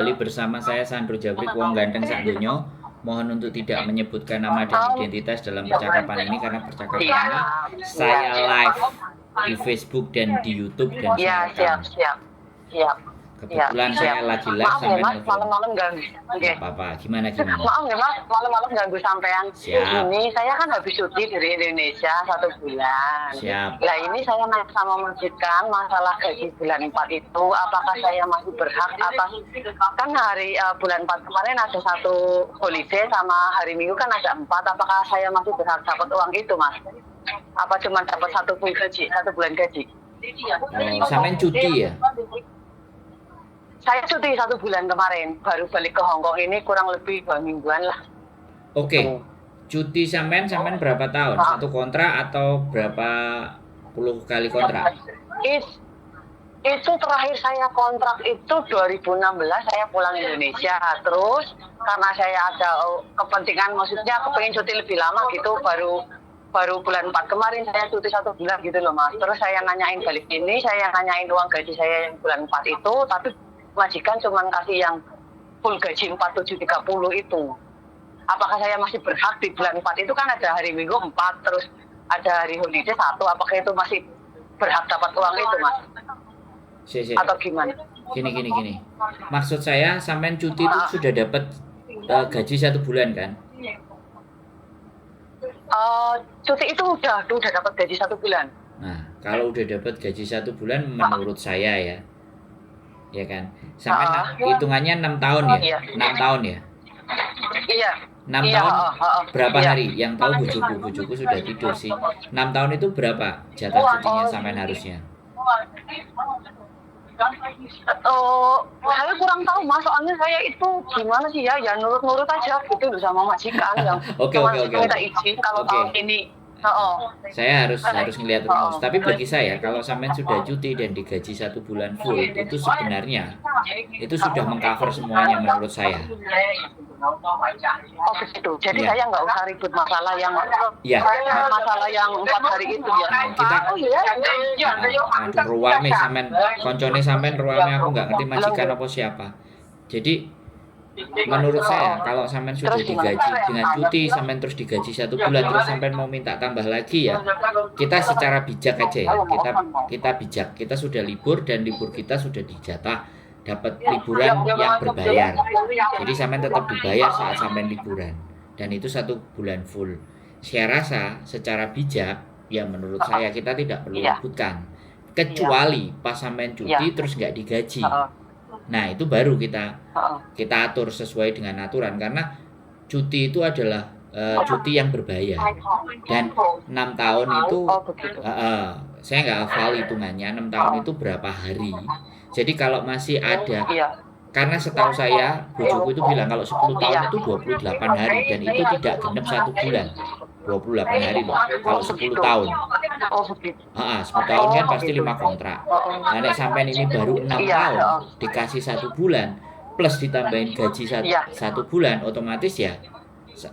Kembali bersama saya Sandro Jabrik, wong ganteng sak donya. Mohon untuk tidak menyebutkan nama dan identitas dalam percakapan ini karena percakapan ini saya live di Facebook dan di YouTube dan Iya, saya rekam. siap. Kebetulan saya lagi live Maaf ya sampai Mas, nelfon. malam-malam ganggu. Nggak apa-apa, gimana? Maaf ya Mas, malam-malam ganggu sampean. Siap. Ini saya kan habis cuti dari Indonesia 1 bulan. Siap. Nah ini saya naik sama majikan masalah gaji bulan 4 itu, apakah saya masih berhak atas, kan hari bulan 4 kemarin ada satu holiday sama hari Minggu kan ada 4, apakah saya masih berhak dapat uang itu Mas? Apa cuma dapat satu bulan gaji? Oh, sampean cuti ya? Saya cuti 1 bulan kemarin, baru balik ke Hongkong ini kurang lebih 2 mingguan lah. Oke. Cuti sampean berapa tahun? Satu kontrak atau berapa puluh kali kontrak? Itu terakhir saya kontrak itu 2016 saya pulang Indonesia. Terus karena saya ada kepentingan, maksudnya kepengen cuti lebih lama gitu, baru bulan 4 kemarin saya cuti 1 bulan gitu loh Mas. Terus saya nanyain balik ini, saya nanyain uang gaji saya yang bulan 4 itu, tapi majikan cuma kasih yang full gaji 4730 itu. Apakah saya masih berhak di bulan 4 itu, kan ada hari Minggu 4, terus ada hari holiday 1, apakah itu masih berhak dapat uang itu Mas? Atau gimana? Gini. Maksud saya sampean cuti itu sudah dapat gaji 1 bulan kan? Cuti itu udah dapat gaji 1 bulan. Nah, kalau udah dapat gaji 1 bulan menurut saya ya kan. Sampai hitungannya 6 tahun ya? 6 tahun ya? Iya. 6 tahun berapa hari? Yang tahu bujuku sudah tidur sih. 6 tahun itu berapa jatah cutinya sampean harusnya? Saya kurang tahu Mas, soalnya saya itu gimana sih ya nurut-nurut aja gitu loh sama majikan yang Oke. minta izin kalau tahun ini. Saya harus ngelihat rumus. Tapi bagi saya kalau sampean sudah cuti dan digaji 1 bulan full, itu sebenarnya itu sudah mengcover semuanya menurut saya. Oh begitu. Jadi saya nggak usah ribut masalah yang masalah yang 4 hari itu ya. Kita ruame sampean koncone sampean ruame, aku nggak ngerti majikan apa siapa. Jadi menurut saya kalau sampean sudah digaji dengan cuti, sampean terus digaji 1 bulan, terus sampean mau minta tambah lagi ya, kita secara bijak aja ya, kita bijak, kita sudah libur dan libur kita sudah dijatah dapat liburan yang berbayar, jadi sampean tetap dibayar saat sampean liburan dan itu 1 bulan full. Saya rasa secara bijak ya, menurut saya kita tidak perlu ributkan, kecuali pas sampean cuti terus nggak digaji. Nah itu baru kita atur sesuai dengan aturan, karena cuti itu adalah cuti yang berbayar dan 6 tahun itu saya nggak hafal hitungannya 6 tahun itu berapa hari. Jadi kalau masih ada, karena setahu saya bojoku itu bilang kalau 10 tahun itu 28 hari dan itu tidak genep 1 bulan. 28 hari loh kalau 10 tahun. 10 tahun kan pasti 5 kontrak. Nah, nek sampean ini baru 6 tahun dikasih 1 bulan plus ditambahin gaji 1 bulan, otomatis ya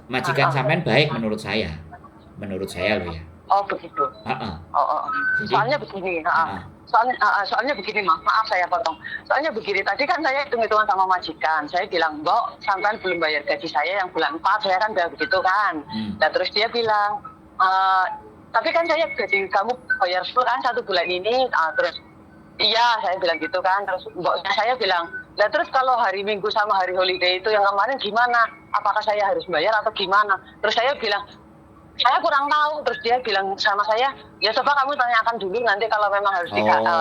majikan sampean baik menurut saya loh ya. Oh begitu. Jadi, soalnya begini, soalnya begini maaf saya potong. Soalnya begini, tadi kan saya hitung-hitungan sama majikan. Saya bilang, "Mbok, sampean belum bayar gaji saya yang bulan 4." Saya kan bilang begitu kan. Dan terus dia bilang, "Tapi kan saya gaji kamu bayar full kan 1 bulan ini." Terus iya, saya bilang gitu kan. Terus mboknya saya bilang, "Lah terus kalau hari Minggu sama hari holiday itu yang kemarin gimana? Apakah saya harus bayar atau gimana?" Terus saya bilang, "Saya kurang tahu." Terus dia bilang sama saya, "Ya coba kamu tanyakan dulu, nanti kalau memang harus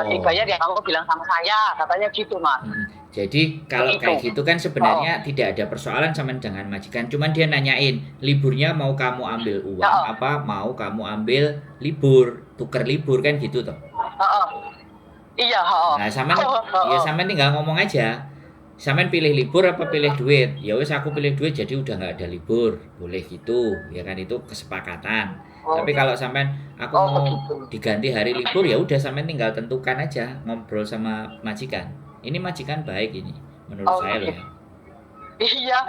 dibayar ya kamu bilang sama saya." Katanya gitu Mas. Jadi kalau kayak gitu kan sebenarnya tidak ada persoalan sama dengan majikan, cuman dia nanyain liburnya mau kamu ambil uang apa mau kamu ambil libur, tuker libur kan gitu toh. Iya. Nah sampean tinggal ngomong aja, sampean pilih libur apa pilih duit. Ya wes aku pilih duit, jadi udah nggak ada libur, boleh gitu ya kan, itu kesepakatan. Tapi kalau sampean aku mau diganti hari libur, ya udah sampean tinggal tentukan aja, ngobrol sama majikan. Ini majikan baik ini menurut saya loh ya. Iya,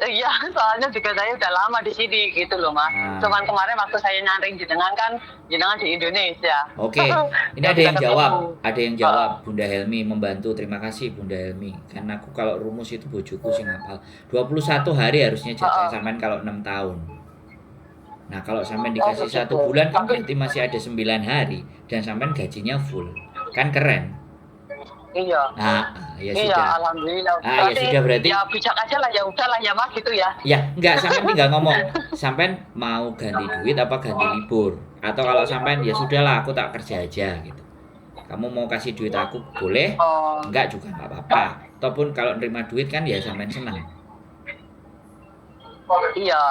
iya, soalnya juga saya udah lama di sini gitu loh Mas. Cuman kemarin waktu saya nyaring jenengan kan, jenengan di Indonesia. Oke, ini Gak ada bisa yang jawab, ketemu. Bunda Helmi membantu. Terima kasih Bunda Helmi. Karena aku kalau rumus itu bojoku sing hafal. 21 hari harusnya jatah sampean kalau 6 tahun. Nah, kalau sampean dikasih 1 bulan kan berarti masih ada 9 hari dan sampean gajinya full. Kan keren. Iya. Ya iya, sudah. alhamdulillah. Ya sudah berarti. Ya bijak aja lah, ya udahlah ya Mas gitu ya. Ya, enggak, sampean tinggal ngomong. Sampean mau ganti duit apa ganti libur? Atau kalau sampean ya sudahlah aku tak kerja aja gitu. Kamu mau kasih duit aku boleh, enggak juga enggak apa-apa. Ataupun kalau nerima duit kan ya sampean senang. Iya.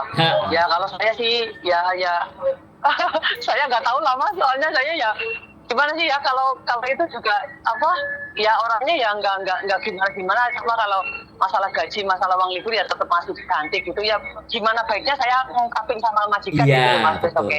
Ya kalau saya sih ya saya nggak tahu lah Mas, soalnya saya ya gimana sih ya kalau itu juga apa ya orangnya ya nggak gimana cuma kalau masalah gaji masalah uang libur ya tetap masih diganti gitu ya, gimana baiknya saya ngungkapin sama majikan gitu Mas. Betul.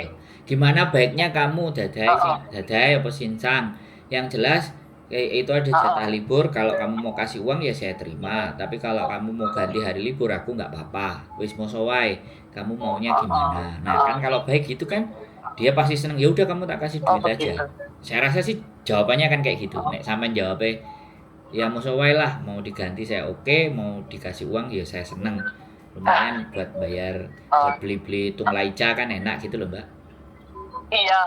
Gimana baiknya kamu dadai apa sinsang yang jelas itu ada jatah libur. Kalau kamu mau kasih uang ya saya terima, tapi kalau kamu mau ganti hari libur aku nggak apa-apa, wis mosowai kamu maunya gimana. Nah kan kalau baik gitu kan dia pasti seneng, ya udah kamu tak kasih duit aja. Saya rasa sih jawabannya kan kayak gitu. Nek sampean jawabnya ya mosowai lah, mau diganti saya oke, mau dikasih uang ya saya seneng, lumayan buat bayar buat beli tunglaica kan enak gitu loh Mbak. Iya,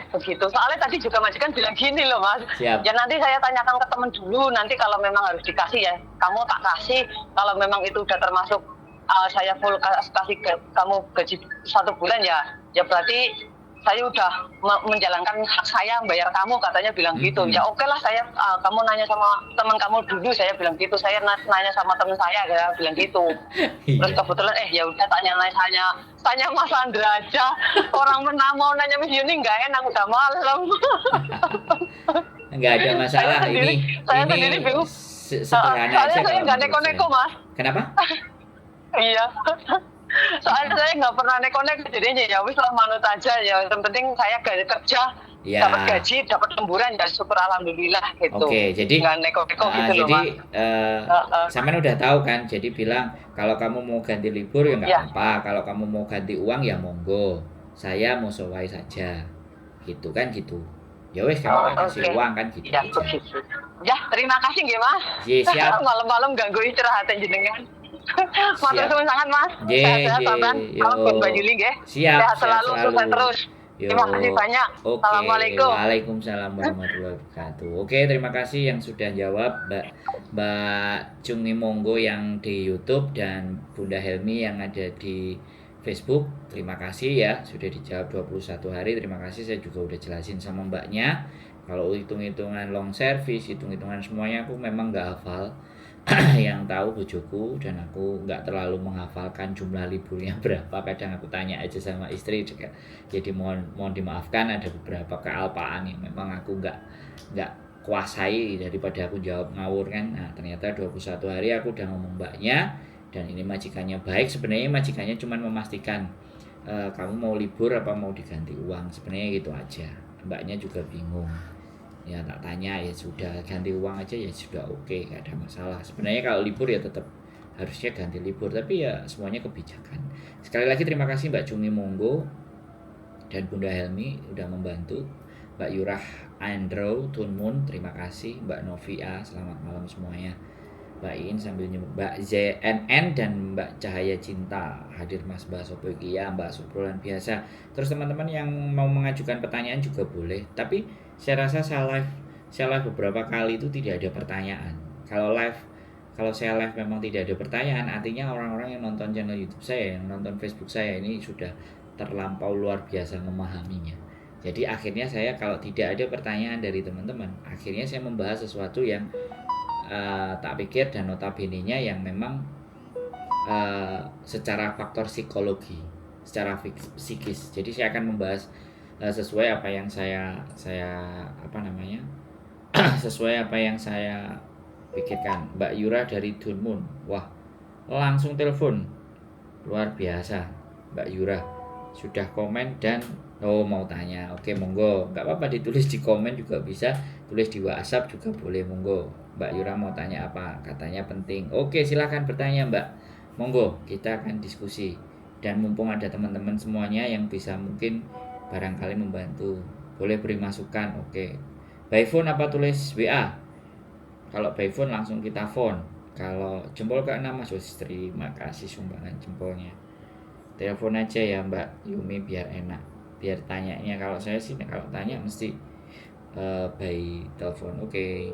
begitu. Soalnya tadi juga majikan bilang gini loh Mas. Siap. Ya nanti saya tanyakan ke temen dulu. Nanti kalau memang harus dikasih ya, kamu tak kasih. Kalau memang itu udah termasuk saya full kasih kamu gaji 1 bulan ya berarti saya udah menjalankan hak saya bayar kamu, katanya bilang gitu. Ya oke lah, saya kamu nanya sama teman kamu dulu, saya bilang gitu. Saya nanya sama teman saya bilang gitu. Terus kebetulan ya udah tanya Mas Andra aja. Orang mau nanya Miss Yuni nggak enak, udah malam. Nggak ada masalah. Saya sendiri bingung. Sederhana aja. Saya nggak neko-neko Mas. Kenapa? Iya. Soalnya saya nggak pernah neko-neko, jadinya ya wis lah manut aja ya. Yang penting saya kerja, dapat gaji, dapat lemburan ya syukur alhamdulillah gitu. Oke, jadi nggak neko-neko gitu loh Mas. Sampean udah tahu kan, jadi bilang kalau kamu mau ganti libur ya nggak apa-apa, kalau kamu mau ganti uang ya monggo, saya mau sowai saja, gitu kan gitu. Ya wes kamu kasih uang kan gitu ya, aja. Begitu. Ya terima kasih nggih Mas. Siap. Malam-malam ganggu istirahat jenengan. Matur suwun sangat Mas. Sehat-sehat sampean. Salam Mbak Yuli nggih. Sehat selalu, sukses terus. Terima kasih banyak. Assalamualaikum. Waalaikumsalam warahmatullahi wabarakatuh. Oke, terima kasih yang sudah jawab Mbak Cungi Monggo yang di YouTube dan Bunda Helmi yang ada di Facebook. Terima kasih ya sudah dijawab 21 hari. Terima kasih, saya juga udah jelasin sama mbaknya. Kalau hitung-hitungan long service, hitung-hitungan semuanya aku memang nggak hafal. Yang tahu bojoku dan aku nggak terlalu menghafalkan jumlah liburnya berapa. Kadang aku tanya aja sama istri juga. Jadi mohon dimaafkan, ada beberapa kealpaan yang memang aku nggak kuasai daripada aku jawab ngawur kan. Nah ternyata 21 hari aku udah ngomong mbaknya, dan ini majikannya baik. Sebenarnya majikannya cuma memastikan kamu mau libur apa mau diganti uang, sebenarnya gitu aja. Mbaknya juga bingung. Ya tak tanya ya sudah, ganti uang aja ya sudah, oke, gak ada masalah. Sebenarnya kalau libur ya tetap harusnya ganti libur, tapi ya semuanya kebijakan. Sekali lagi terima kasih Mbak Cungi Monggo dan Bunda Helmi udah membantu. Mbak Yurah Andro Tunmun terima kasih. Mbak Novia selamat malam semuanya. Mbak In sambil nyebut Mbak ZNN dan Mbak Cahaya Cinta hadir Mas Basopo ya, Mbak Suprulan biasa. Terus teman-teman yang mau mengajukan pertanyaan juga boleh, tapi saya rasa saya live beberapa kali itu tidak ada pertanyaan. Kalau saya live memang tidak ada pertanyaan, artinya orang-orang yang nonton channel YouTube saya, yang nonton Facebook saya ini sudah terlampau luar biasa memahaminya. Jadi akhirnya saya kalau tidak ada pertanyaan dari teman-teman, akhirnya saya membahas sesuatu yang tak pikir dan notabene-nya yang memang secara faktor psikologi, secara psikis. Jadi saya akan membahas sesuai apa yang saya sesuai apa yang saya pikirkan. Mbak Yura dari Dunmun, wah langsung telepon, luar biasa. Mbak Yura sudah komen dan mau tanya. Oke monggo, nggak apa-apa ditulis di komen juga bisa, tulis di WhatsApp juga boleh, monggo. Mbak Yura mau tanya apa? Katanya penting. Oke, silakan bertanya Mbak. Monggo, kita akan diskusi. Dan mumpung ada teman-teman semuanya yang bisa mungkin barangkali membantu, boleh beri masukan. Oke. By phone apa tulis WA? Kalau by phone langsung kita phone. Kalau jempol ke 6 Mas Yus, terima kasih sumbangan jempolnya. Telepon aja ya Mbak Yumi biar enak. Biar tanyanya, kalau saya sih kalau tanya mesti by telepon. Oke.